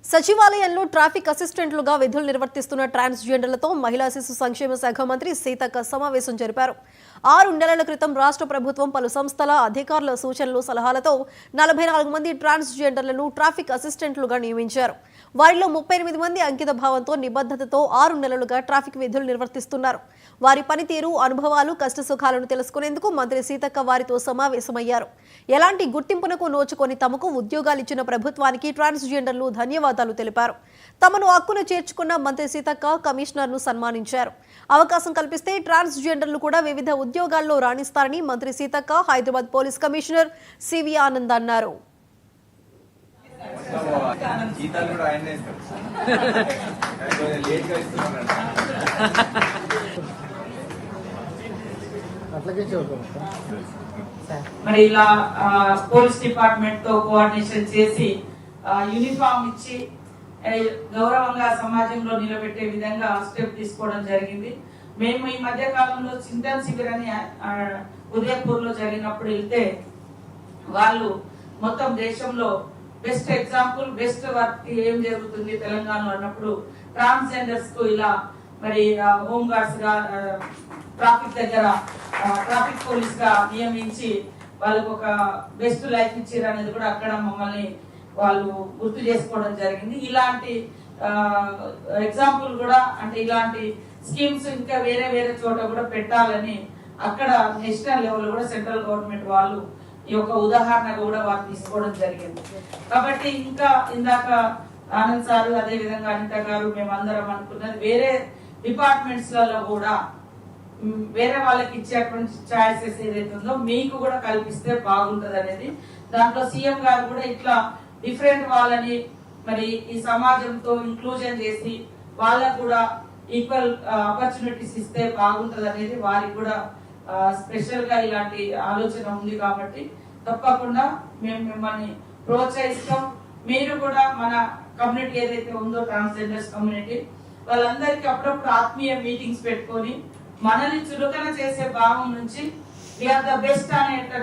సచివాలయంలో ట్రాఫిక్ అసిస్టెంట్లుగా విధులు నిర్వర్తిస్తున్న ట్రాన్స్జెండర్లతో మహిళా శిశు సంక్షేమ శాఖ మంత్రి సీతక్క సమావేశం జరిపారు. 6 నెలల క్రితం రాష్ట్ర ప్రభుత్వం పలు సంస్థల అధికారుల సూచనలు సలహాలతో 44 మంది ట్రాన్స్జెండర్లను ట్రాఫిక్ అసిస్టెంట్లుగా నియమించారు. వారిలో 38 మంది అంకిత భావంతో నిబద్ధతతో 6 నెలలుగా ట్రాఫిక్ విధులు నిర్వర్తిస్తున్నారు. వారి పనితీరు, అనుభవాలు, కష్టసుఖాలను తెలుసుకునేందుకు మంత్రి సీతక్క వారితో సమావేశమయ్యారు. ఎలాంటి గుర్తింపునకు నోచుకొని తమకు ఉద్యోగాలిచ్చిన ప్రభుత్వానికి ట్రాన్స్జెండర్లు ధన్యవాదాలు తెలిపారు. తమను హక్కును చేర్చుకున్న మంత్రి సీతక్క కమిషనర్ను సన్మానించారు. అవకాశం కల్పిస్తే ట్రాన్స్జెండర్లు కూడా వివిధ ఉద్యోగాల్లో రాణిస్తారని మంత్రి Seethakka Hyderabad police commissioner CV Anand అన్నారు. మరి ఇలా పోలీస్ డిపార్ట్మెంట్ తో కోఆర్డినేషన్ చేసి యూనిఫామ్ ఇచ్చి గౌరవంగా సమాజంలో నిలబెట్టే విధంగా స్టెప్ తీసుకోవడం జరిగింది. మేము ఈ మధ్య కాలంలో చింతన్ శిబిర్ అని ఉదయపూర్ లో జరిగినప్పుడు వెళ్తే వాళ్ళు మొత్తం దేశంలో బెస్ట్ ఎగ్జాంపుల్, బెస్ట్ వర్క్ ఏం జరుగుతుంది తెలంగాణలో అన్నప్పుడు ట్రాన్స్జెండర్స్ కు ఇలా మరి హోమ్ గార్డ్స్ గా ట్రాఫిక్ దగ్గర ట్రాఫిక్ పోలీస్ గా నియమించి వాళ్ళకు ఒక బెస్ట్ లైఫ్ ఇచ్చారు అనేది కూడా అక్కడ మమ్మల్ని వాళ్ళు గుర్తు చేసుకోవడం జరిగింది. ఇలాంటి ఎగ్జాంపుల్ కూడా అంటే ఇలాంటి స్కీమ్స్ ఇంకా వేరే వేరే చోట కూడా పెట్టాలని అక్కడ నేషనల్ లెవెల్ కూడా సెంట్రల్ గవర్నమెంట్ వాళ్ళు ఈ యొక్క ఉదాహరణగా కూడా వారు తీసుకోవడం జరిగింది. కాబట్టి ఇంకా ఇందాక ఆనంద్ సార్ అదే విధంగా అనిత గారు మేమందరం అనుకున్నది వేరే డిపార్ట్మెంట్స్ లలో కూడా వేరే వాళ్ళకి ఇచ్చేటువంటి ఛాయిసెస్ ఏదైతే ఉందో మీకు కూడా కల్పిస్తే బాగుంటది అనేది దాంట్లో సీఎం గారు కూడా ఇట్లా డిఫరెంట్ వాళ్ళని మరి ఈ సమాజంతో ఇంక్లూజన్ చేసి వాళ్ళకు కూడా ఈక్వల్ ఆపర్చునిటీస్ ఇస్తే బాగుంటది అనేది వారికి కూడా స్పెషల్ గా ఇలాంటి ఆలోచన ఉంది. కాబట్టి తప్పకుండా మేము మిమ్మల్ని ప్రోత్సహిస్తాం. మీరు కూడా మన కమ్యూనిటీ ఏదైతే ఉందో ట్రాన్స్జెండర్స్ కమ్యూనిటీ వాళ్ళందరికీ అప్పుడప్పుడు ఆత్మీయ మీటింగ్స్ పెట్టుకొని మనల్ని చులకన చేసే భావం నుంచి వీఆర్ ద బెస్ట్ అనేటట్టు